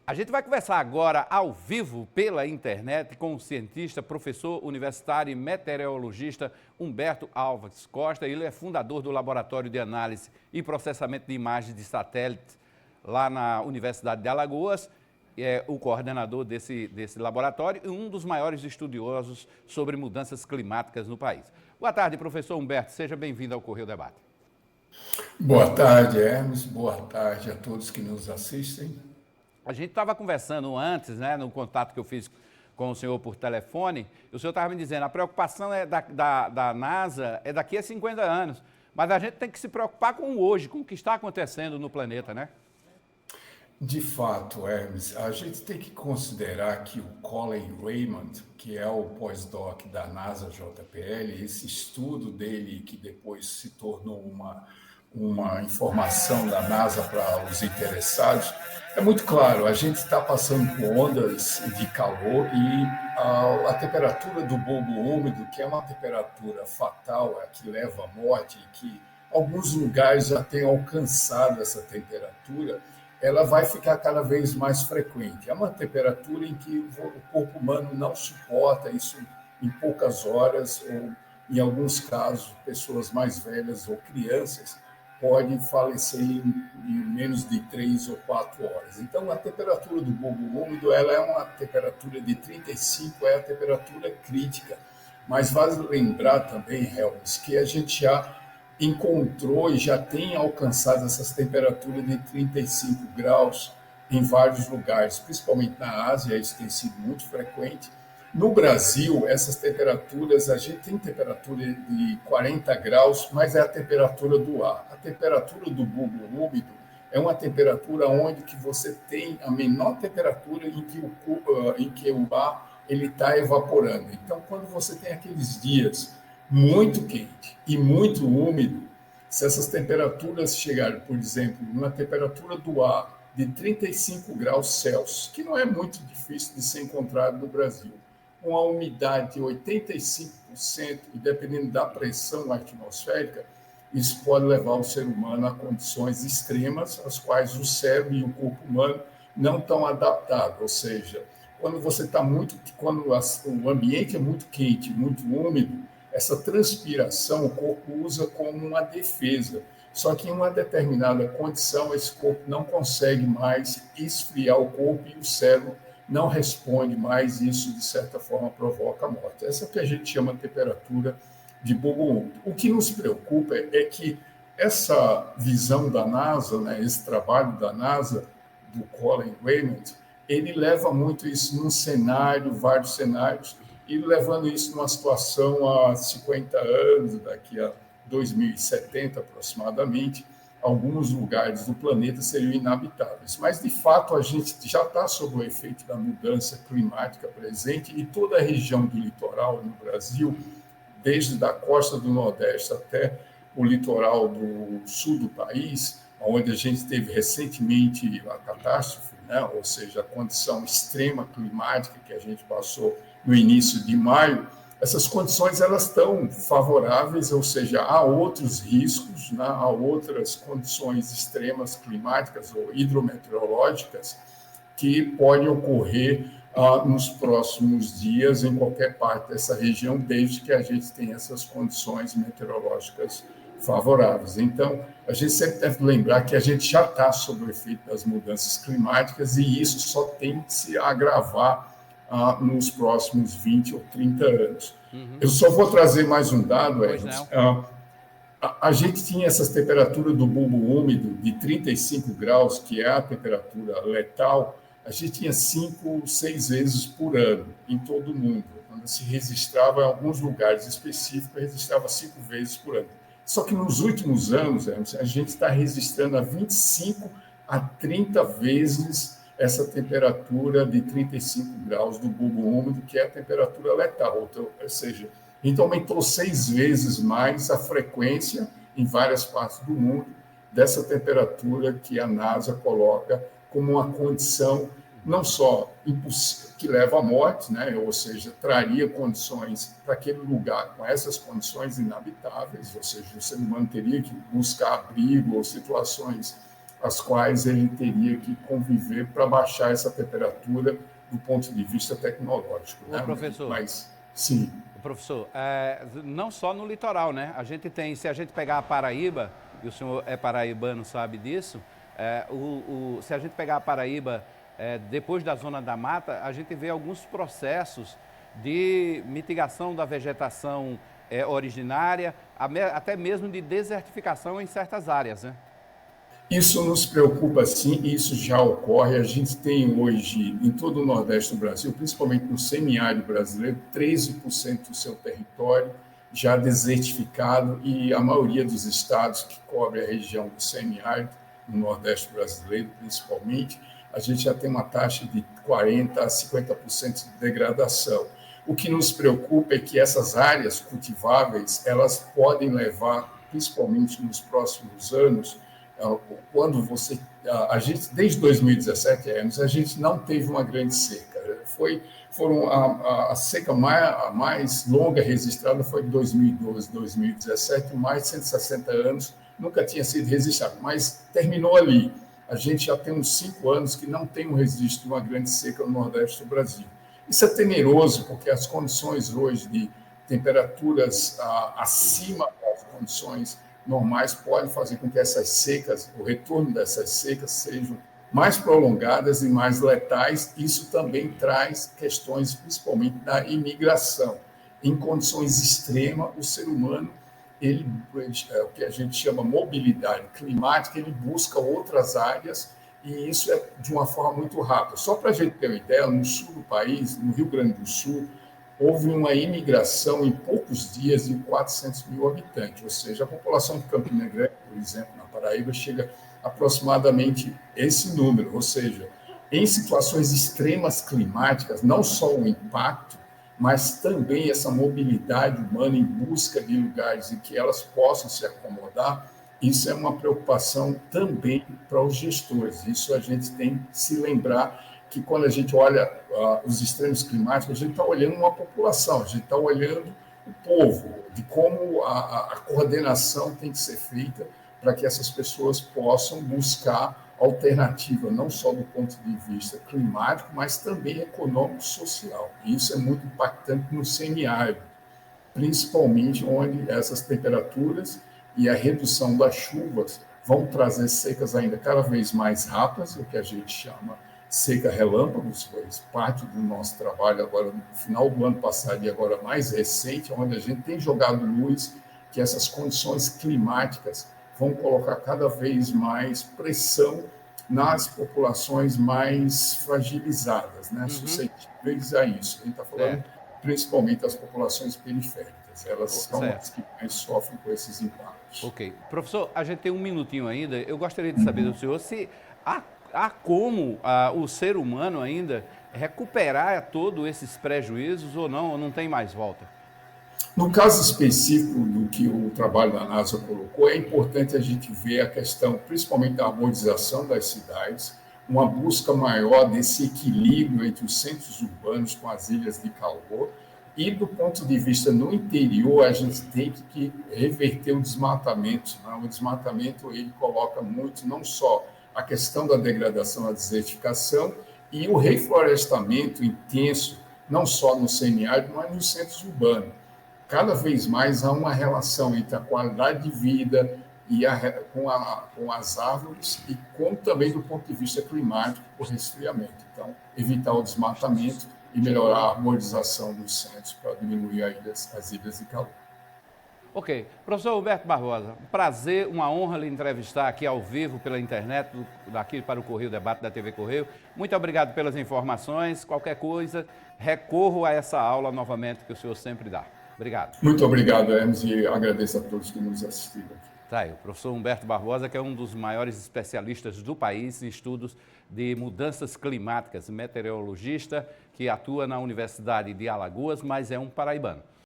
A gente vai conversar agora ao vivo pela internet com o cientista, professor universitário e meteorologista Humberto Alves Costa. Ele é fundador do Laboratório de Análise e Processamento de Imagens de Satélite lá na Universidade de Alagoas. É o coordenador desse laboratório e um dos maiores estudiosos sobre mudanças climáticas no país. Boa tarde, professor Humberto. Seja bem-vindo ao Correio Debate. Boa tarde, Hermes. Boa tarde a todos que nos assistem. A gente estava conversando antes, né, no contato que eu fiz com o senhor por telefone, e o senhor estava me dizendo, a preocupação da NASA é daqui a 50 anos, mas a gente tem que se preocupar com o hoje, com o que está acontecendo no planeta, né? De fato, Hermes, a gente tem que considerar que o Colin Raymond, que é o pós-doc da NASA JPL, esse estudo dele, que depois se tornou uma informação da NASA para os interessados, é muito claro, a gente está passando por ondas de calor e a temperatura do bulbo úmido, que é uma temperatura fatal, é a que leva à morte, e que alguns lugares já têm alcançado essa temperatura, ela vai ficar cada vez mais frequente. É uma temperatura em que o corpo humano não suporta isso em poucas horas, ou, em alguns casos, pessoas mais velhas ou crianças podem falecer em menos de 3 ou 4 horas. Então, a temperatura do bulbo úmido ela é uma temperatura de 35, é a temperatura crítica. Mas vale lembrar também, Helms, que a gente já encontrou e já tem alcançado essas temperaturas de 35 graus em vários lugares, principalmente na Ásia, isso tem sido muito frequente. No Brasil, essas temperaturas, a gente tem temperatura de 40 graus, mas é a temperatura do ar. A temperatura do bulbo úmido é uma temperatura onde que você tem a menor temperatura em que o ar ele está evaporando. Então, quando você tem aqueles dias muito quente e muito úmido, se essas temperaturas chegarem, por exemplo, numa temperatura do ar de 35 graus Celsius, que não é muito difícil de ser encontrado no Brasil, com a umidade de 85%, e dependendo da pressão atmosférica, isso pode levar o ser humano a condições extremas, às quais o cérebro e o corpo humano não estão adaptados. Ou seja, quando você está quando o ambiente é muito quente, muito úmido, essa transpiração o corpo usa como uma defesa. Só que em uma determinada condição, esse corpo não consegue mais esfriar o corpo e o cérebro não responde mais, e isso, de certa forma, provoca a morte. Essa é o que a gente chama de temperatura de bulbo úmido. O que nos preocupa é que essa visão da NASA, né, esse trabalho da NASA, do Colin Raymond, ele leva muito isso num cenário, vários cenários, e levando isso numa situação há 50 anos, daqui a 2070 aproximadamente, alguns lugares do planeta seriam inabitáveis. Mas, de fato, a gente já está sob o efeito da mudança climática presente e toda a região do litoral no Brasil, desde a costa do Nordeste até o litoral do sul do país, onde a gente teve recentemente a catástrofe, né? Ou seja, a condição extrema climática que a gente passou no início de maio, essas condições elas estão favoráveis, ou seja, há outros riscos, né? Há outras condições extremas climáticas ou hidrometeorológicas que podem ocorrer nos próximos dias em qualquer parte dessa região, desde que a gente tenha essas condições meteorológicas favoráveis. Então, a gente sempre deve lembrar que a gente já está sob o efeito das mudanças climáticas e isso só tem que se agravar nos próximos 20 ou 30 anos. Eu só vou trazer mais um dado, Edson. A gente tinha essas temperaturas do bulbo úmido de 35 graus, que é a temperatura letal, a gente tinha 5, 6 vezes por ano em todo o mundo. Quando se registrava em alguns lugares específicos, registrava 5 vezes por ano. Só que nos últimos anos, a gente está registrando a 25 a 30 vezes essa temperatura de 35 graus do bulbo úmido, que é a temperatura letal, ou seja, então aumentou 6 vezes mais a frequência em várias partes do mundo dessa temperatura que a NASA coloca como uma condição não só que leva à morte, né? Ou seja, traria condições para aquele lugar com essas condições inabitáveis, ou seja, o ser humano teria que buscar abrigo ou situações as quais ele teria que conviver para baixar essa temperatura do ponto de vista tecnológico. Ô, professor, mas, sim. Professor, não só no litoral, né? A gente tem, se a gente pegar a Paraíba, e o senhor é paraibano, sabe disso, se a gente pegar a Paraíba, depois da zona da mata, a gente vê alguns processos de mitigação da vegetação originária, até mesmo de desertificação em certas áreas, né? Isso nos preocupa sim, e isso já ocorre. A gente tem hoje, em todo o Nordeste do Brasil, principalmente no semiárido brasileiro, 13% do seu território já desertificado, e a maioria dos estados que cobrem a região do semiárido, no Nordeste brasileiro principalmente, a gente já tem uma taxa de 40% a 50% de degradação. O que nos preocupa é que essas áreas cultiváveis, elas podem levar, principalmente nos próximos anos, quando a gente, desde 2017, a gente não teve uma grande seca. A seca mais longa registrada foi de 2012, 2017, mais de 160 anos, nunca tinha sido registrado, mas terminou ali. A gente já tem uns 5 anos que não tem um registro de uma grande seca no Nordeste do Brasil. Isso é temeroso, porque as condições hoje de temperaturas acima das condições normais podem fazer com que essas secas, o retorno dessas secas, sejam mais prolongadas e mais letais. Isso também traz questões, principalmente da imigração. Em condições extremas, o ser humano, o que a gente chama mobilidade climática, ele busca outras áreas, e isso é de uma forma muito rápida. Só para a gente ter uma ideia, no sul do país, no Rio Grande do Sul, houve uma imigração em poucos dias de 400 mil habitantes, ou seja, a população de Campina Grande, por exemplo, na Paraíba, chega aproximadamente esse número, ou seja, em situações extremas climáticas, não só o impacto, mas também essa mobilidade humana em busca de lugares em que elas possam se acomodar. Isso é uma preocupação também para os gestores. Isso a gente tem que se lembrar, que quando a gente olha os extremos climáticos, a gente está olhando uma população, a gente está olhando o povo, de como a coordenação tem que ser feita para que essas pessoas possam buscar alternativa, não só do ponto de vista climático, mas também econômico-social. E isso é muito impactante no semiárido, principalmente onde essas temperaturas e a redução das chuvas vão trazer secas ainda cada vez mais rápidas, o que a gente chama seca relâmpagos. Foi parte do nosso trabalho agora no final do ano passado e agora mais recente, onde a gente tem jogado luz que essas condições climáticas vão colocar cada vez mais pressão nas populações mais fragilizadas, né? Suscetíveis a isso. A gente está falando principalmente das populações periféricas. Elas são as que mais sofrem com esses impactos. Ok. Professor, a gente tem um minutinho ainda. Eu gostaria de saber do senhor se há como o ser humano ainda recuperar todos esses prejuízos ou não tem mais volta? No caso específico do que o trabalho da NASA colocou, é importante a gente ver a questão, principalmente da harmonização das cidades, uma busca maior desse equilíbrio entre os centros urbanos com as ilhas de calor, e do ponto de vista no interior, a gente tem que reverter o desmatamento, né? O desmatamento, ele coloca muito, não só a questão da degradação, a desertificação, e o reflorestamento intenso, não só no semiárido, mas nos centros urbanos. Cada vez mais há uma relação entre a qualidade de vida e com as árvores, e também do ponto de vista climático, o resfriamento. Então, evitar o desmatamento e melhorar a harmonização dos centros para diminuir as ilhas de calor. Ok. Professor Humberto Barbosa, um prazer, uma honra lhe entrevistar aqui ao vivo pela internet, daqui para o Correio Debate da TV Correio. Muito obrigado pelas informações. Qualquer coisa, recorro a essa aula novamente que o senhor sempre dá. Obrigado. Muito obrigado, Hermes, e agradeço a todos que nos assistiram. Tá aí, o professor Humberto Barbosa, que é um dos maiores especialistas do país em estudos de mudanças climáticas, meteorologista que atua na Universidade de Alagoas, mas é um paraibano.